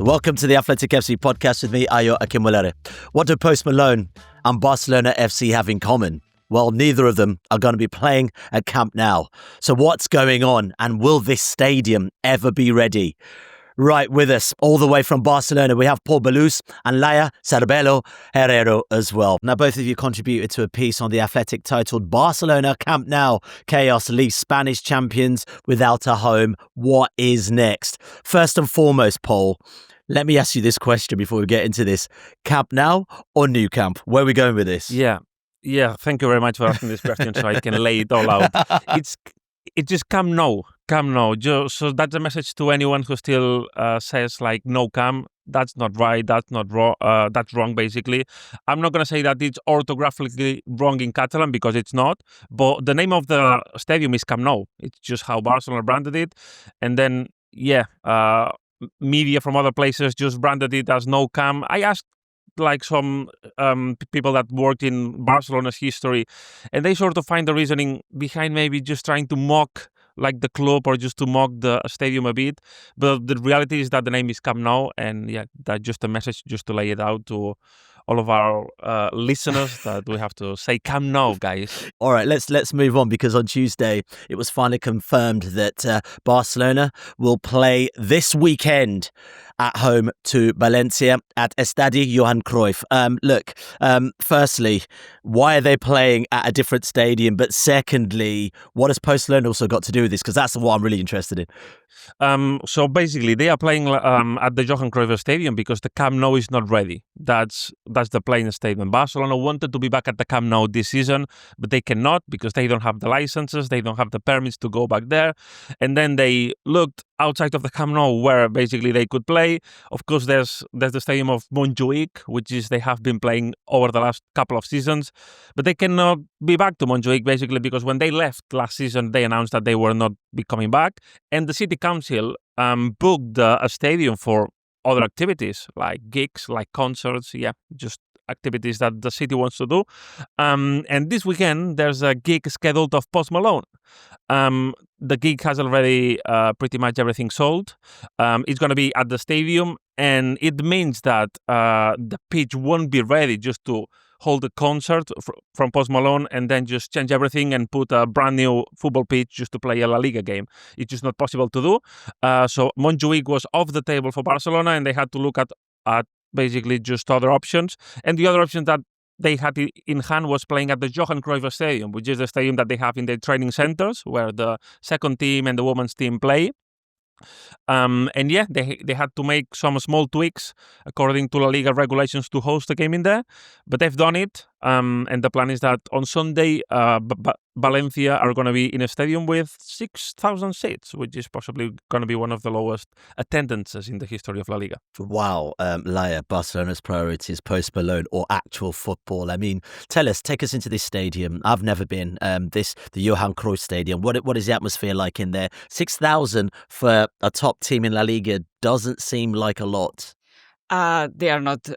Welcome to the Athletic FC podcast with me, Akinwolere. What do Post Malone and Barcelona FC have in common? Well, neither of them are going to be playing at Camp Nou. So what's going on, and will this stadium ever be ready? Right, with us all the way from Barcelona, we have Ballus and Laia, Cervello, Herrero as well. Now, both of you contributed to a piece on The Athletic titled Barcelona Camp Nou, Chaos leaves Spanish champions without a home. What is next? First and foremost, Paul, let me ask you this question before we get into this. Camp Nou or Nou Camp? Where are we going with this? Yeah. Thank you very much for asking this question so I can lay it all out. It's just Camp Nou. So that's a message to anyone who still says like no Camp. That's not right. That's not wrong. That's wrong. Basically, I'm not gonna say that it's orthographically wrong in Catalan because it's not. But the name of the stadium is Camp Nou. It's just how Barcelona branded it, and then media from other places just branded it as no Camp. I asked like some people that worked in Barcelona's history, and they sort of find the reasoning behind maybe just trying to mock like the club or just to mock the stadium a bit. But the reality is that the name is Camp Nou, and yeah, that's just a message just to lay it out to all of our listeners that we have to say Camp Nou, guys. All right, let's move on, because on Tuesday it was finally confirmed that Barcelona will play this weekend at home to Valencia at Estadi Johan Cruyff. Firstly, why are they playing at a different stadium? But secondly, what has Post Malone also got to do with this? Because that's what I'm really interested in. So basically, they are playing at the Johan Cruyff Stadium because the Camp Nou is not ready. That's the plain statement. Barcelona wanted to be back at the Camp Nou this season, but they cannot because they don't have the licenses, they don't have the permits to go back there. And then they looked outside of the Camp Nou where basically they could play. Of course, there's the stadium of Montjuic, which is they have been playing over the last couple of seasons, but they cannot be back to Montjuic basically because when they left last season, they announced that they were not be coming back, and the city council booked a stadium for other activities like gigs, like concerts, just activities that the city wants to do. And this weekend, there's a gig scheduled of Post Malone. The gig has already pretty much everything sold. It's going to be at the stadium, and it means that the pitch won't be ready just to hold a concert from Post Malone and then just change everything and put a brand new football pitch just to play a La Liga game. It's just not possible to do. So Montjuic was off the table for Barcelona, and they had to look at basically just other options. And the other option that they had in hand was playing at the Johan Cruyff Stadium, which is the stadium that they have in their training centers where the second team and the women's team play. They had to make some small tweaks according to La Liga regulations to host the game in there, but they've done it. And the plan is that on Sunday, Valencia are going to be in a stadium with 6,000 seats, which is possibly going to be one of the lowest attendances in the history of La Liga. Wow, Laia, Barcelona's priorities, Post Malone or actual football? I mean, take us into this stadium. I've never been. The Johan Cruyff Stadium. What is the atmosphere like in there? 6,000 for a top team in La Liga doesn't seem like a lot. They are not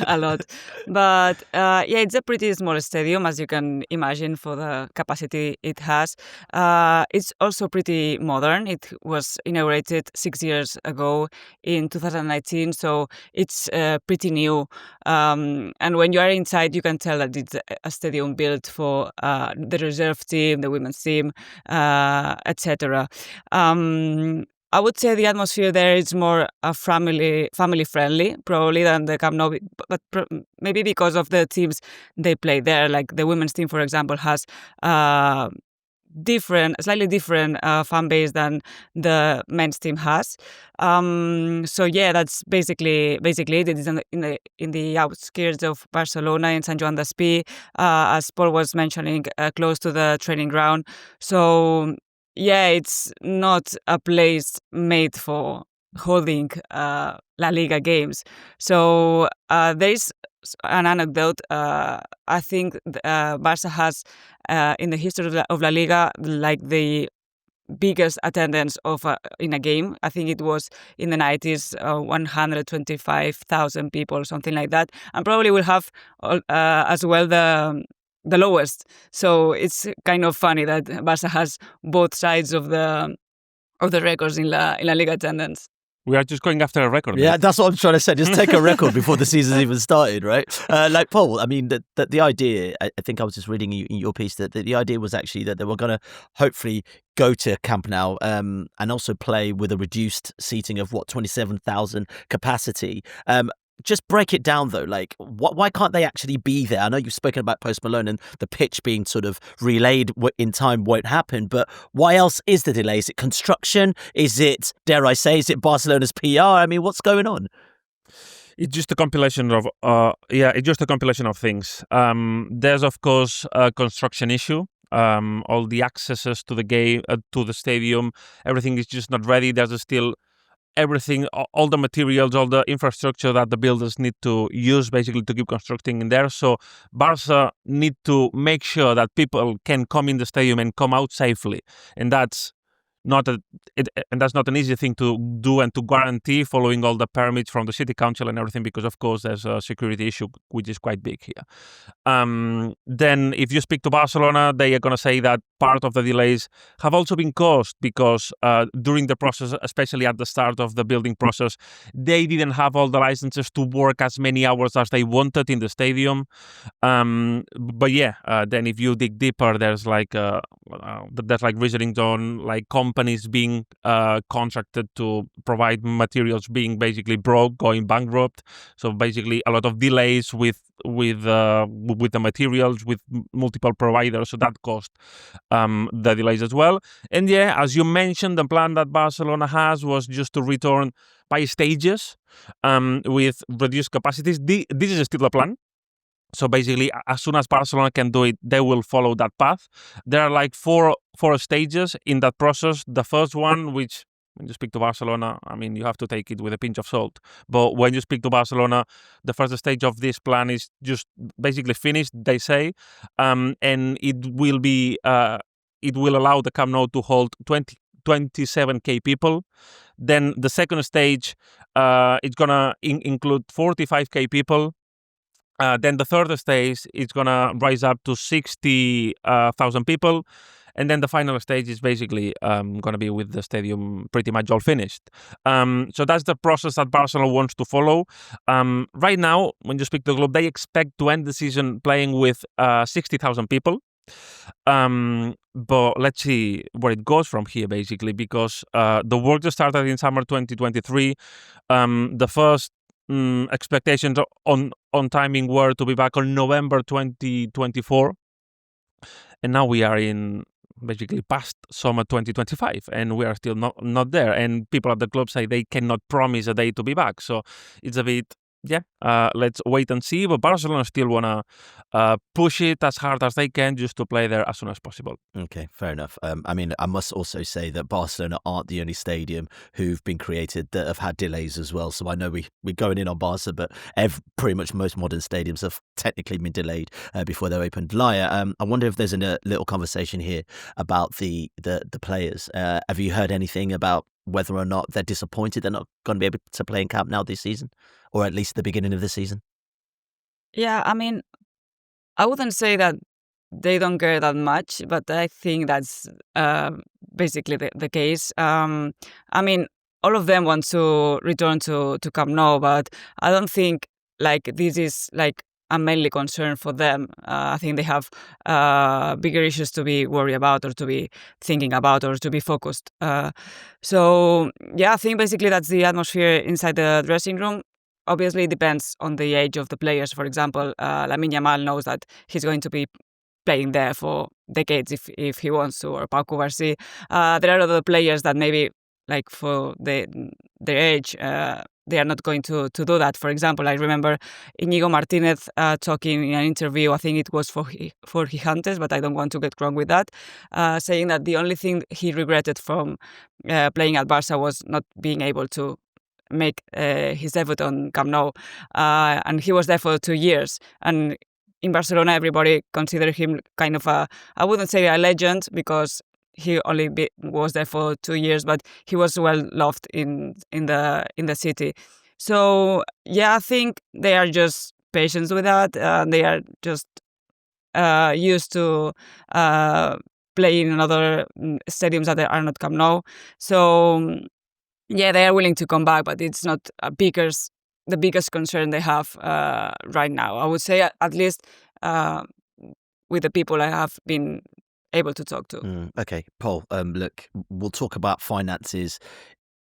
a lot, but it's a pretty small stadium, as you can imagine, for the capacity it has. It's also pretty modern. It was inaugurated 6 years ago in 2019, so it's pretty new. And when you are inside, you can tell that it's a stadium built for the reserve team, the women's team, etc. I would say the atmosphere there is more family friendly, probably, than the Camp Nou, but maybe because of the teams they play there. Like the women's team, for example, has slightly different fan base than the men's team has. That's basically it. It is in the outskirts of Barcelona, in Sant Joan d'Espí, as Paul was mentioning, close to the training ground. So it's not a place made for holding La Liga games. So there is an anecdote. I think Barca has, in the history of La Liga, like the biggest attendance in a game. I think it was in the 90s, 125,000 people or something like that. And probably will have as well the lowest. So it's kind of funny that Barca has both sides of the records in La Liga attendance. We are just going after a record. Yeah, mate. that's what I'm trying to say. Just take a record before the season's even started, right? Like Paul, I mean, the idea, I think I was just reading in your piece that the idea was actually that they were going to hopefully go to Camp Nou and also play with a reduced seating of 27,000 capacity. Just break it down though. Like, why can't they actually be there? I know you've spoken about Post Malone and the pitch being sort of relayed in time won't happen, but why else is the delay? Is it construction? Is it, dare I say, is it Barcelona's PR? I mean, what's going on? It's just a compilation of things. There's of course a construction issue. All the accesses to the game, to the stadium, everything is just not ready. There's still everything, all the materials, all the infrastructure that the builders need to use basically to keep constructing in there. So Barca need to make sure that people can come in the stadium and come out safely, and that's not an easy thing to do and to guarantee, following all the permits from the city council and everything, because of course there's a security issue which is quite big here. Then if you speak to Barcelona, they are going to say that part of the delays have also been caused because during the process, especially at the start of the building process, they didn't have all the licenses to work as many hours as they wanted in the stadium. But yeah, then if you dig deeper, there's like reasonings on like companies being contracted to provide materials being basically broke, going bankrupt. So basically a lot of delays with the materials, with multiple providers. So that caused the delays as well. And yeah, as you mentioned, the plan that Barcelona has was just to return by stages with reduced capacities. This is still a plan. So basically, as soon as Barcelona can do it, they will follow that path. There are like four stages in that process. The first one, which when you speak to Barcelona, I mean, you have to take it with a pinch of salt. But when you speak to Barcelona, the first stage of this plan is just basically finished, they say, and it will allow the Camp Nou to hold 27k people. Then the second stage, it's gonna include 45k people. Then the third stage is going to rise up to 60,000 people. And then the final stage is basically going to be with the stadium pretty much all finished. So that's the process that Barcelona wants to follow. Right now, when you speak to the club, they expect to end the season playing with 60,000 people. But let's see where it goes from here, basically, because the work that started in summer 2023, the first expectations on timing were to be back on November 2024, and now we are in basically past summer 2025, and we are still not there. And people at the club say they cannot promise a day to be back, so it's a bit let's wait and see. But Barcelona still wanna push it as hard as they can just to play there as soon as possible. Okay, fair enough. I mean, I must also say that Barcelona aren't the only stadium who've been created that have had delays as well. So I know we're going in on Barca, but pretty much most modern stadiums have technically been delayed before they're opened. Laia, I wonder if there's a little conversation here about the players. Have you heard anything about whether or not they're disappointed they're not going to be able to play in Camp Nou this season, or at least the beginning of the season? Yeah, I mean, I wouldn't say that they don't care that much, but I think that's basically the case. I mean, all of them want to return to Camp Nou, but I don't think like this is like a mainly concern for them. I think they have bigger issues to be worried about, or to be thinking about, or to be focused. So yeah, I think basically that's the atmosphere inside the dressing room. Obviously, it depends on the age of the players. For example, Lamine Yamal knows that he's going to be playing there for decades if he wants to, or Pau Cubarsí. There are other players that maybe, like for their age, they are not going to do that. For example, I remember Íñigo Martinez talking in an interview, I think it was for Gigantes, but I don't want to get wrong with that, saying that the only thing he regretted from playing at Barca was not being able to make his debut on Camp Nou, and he was there for 2 years. And in Barcelona, everybody considered him kind of I wouldn't say a legend, because he only was there for 2 years, but he was well loved in the city. So yeah, I think they are just patient with that. They are just used to playing in other stadiums that are not Camp Nou. So Yeah, they are willing to come back, but it's not the biggest concern they have right now. I would say at least with the people I have been able to talk to. Okay, Paul, look, we'll talk about finances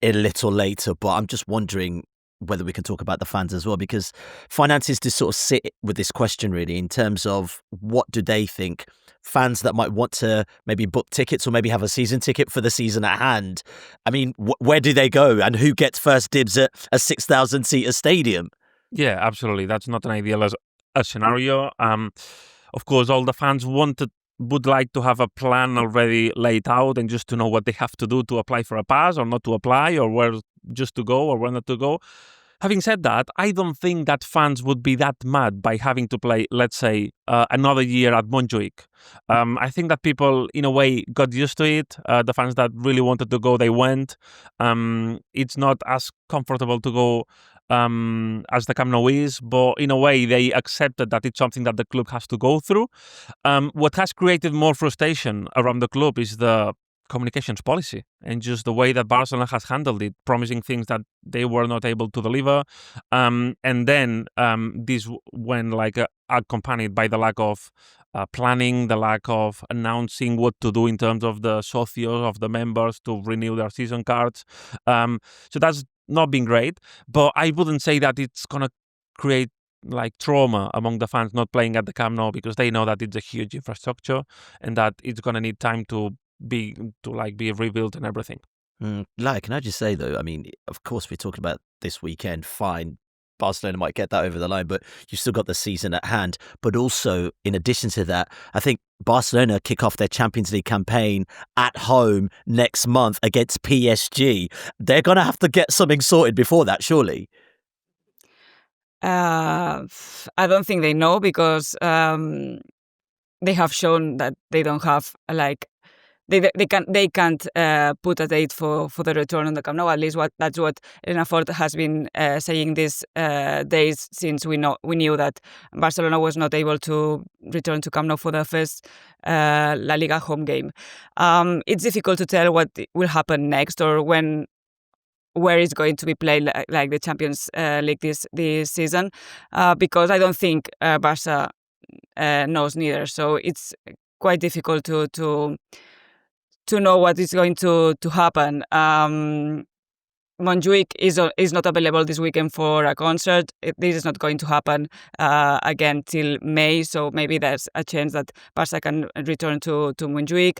a little later, but I'm just wondering whether we can talk about the fans as well, because finances just sort of sit with this question really in terms of what do they think fans that might want to maybe book tickets or maybe have a season ticket for the season at hand. I mean, where do they go and who gets first dibs at a 6,000 seater stadium? Yeah, absolutely. That's not an ideal a scenario. Of course, all the fans would like to have a plan already laid out and just to know what they have to do to apply for a pass or not to apply, or where just to go or where not to go. Having said that, I don't think that fans would be that mad by having to play, let's say, another year at Montjuic. I think that people, in a way, got used to it. The fans that really wanted to go, they went. It's not as comfortable to go as the Camp Nou is, but in a way, they accepted that it's something that the club has to go through. What has created more frustration around the club is the communications policy and just the way that Barcelona has handled it, promising things that they were not able to deliver. And then this went accompanied by the lack of planning, the lack of announcing what to do in terms of the socios, of the members to renew their season cards. So that's not been great, but I wouldn't say that it's going to create trauma among the fans not playing at the Camp Nou, because they know that it's a huge infrastructure and that it's going to need time to be rebuilt and everything. Laia, can I just say though, I mean, of course we're talking about this weekend, fine, Barcelona might get that over the line, but you've still got the season at hand. But also, in addition to that, I think Barcelona kick off their Champions League campaign at home next month against PSG. They're going to have to get something sorted before that, surely. I don't think they know, because they have shown that they don't have they can't put a date for the return on the Camp Nou. At least that's what Ford has been saying these days, since we knew that Barcelona was not able to return to Camp Nou for the first La Liga home game. It's difficult to tell what will happen next, or where it's going to be played, like the Champions League this season, because I don't think Barca knows neither. So it's quite difficult to know what is going to happen. Montjuic is not available this weekend for a concert. This is not going to happen again till May, so maybe there's a chance that Barca can return to Montjuic.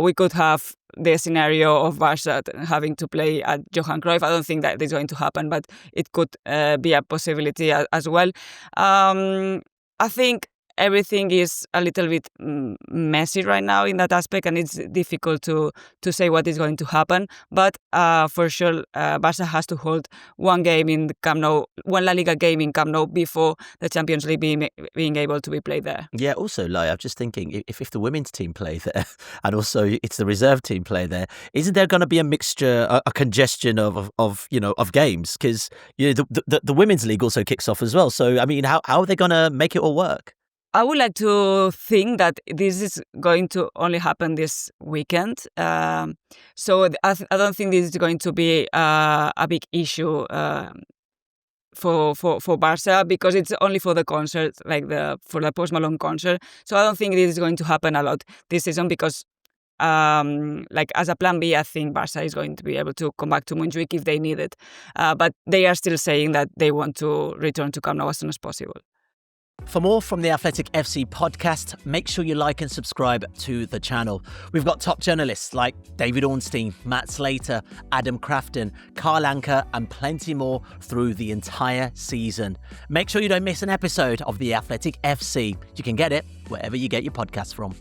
We could have the scenario of Barca having to play at Johan Cruyff. I don't think that is going to happen, but it could be a possibility as well. I think everything is a little bit messy right now in that aspect, and it's difficult to say what is going to happen. But for sure, Barca has to hold one game in the Camp Nou, one La Liga game in Camp Nou before the Champions League being able to be played there. Yeah, also, Laia, I'm just thinking, if the women's team play there, and also it's the reserve team play there, isn't there going to be a mixture, a congestion of games? Because the women's league also kicks off as well. So, I mean, how are they going to make it all work? I would like to think that this is going to only happen this weekend. So I don't think this is going to be a big issue for Barca, because it's only for the concert, for the Post Malone concert. So I don't think this is going to happen a lot this season, because as a plan B, I think Barca is going to be able to come back to Montjuic if they need it. But they are still saying that they want to return to Camp Nou as soon as possible. For more from the Athletic FC podcast, make sure you like and subscribe to the channel. We've got top journalists like David Ornstein, Matt Slater, Adam Crafton, Carl Anker, and plenty more through the entire season. Make sure you don't miss an episode of the Athletic FC. You can get it wherever you get your podcasts from.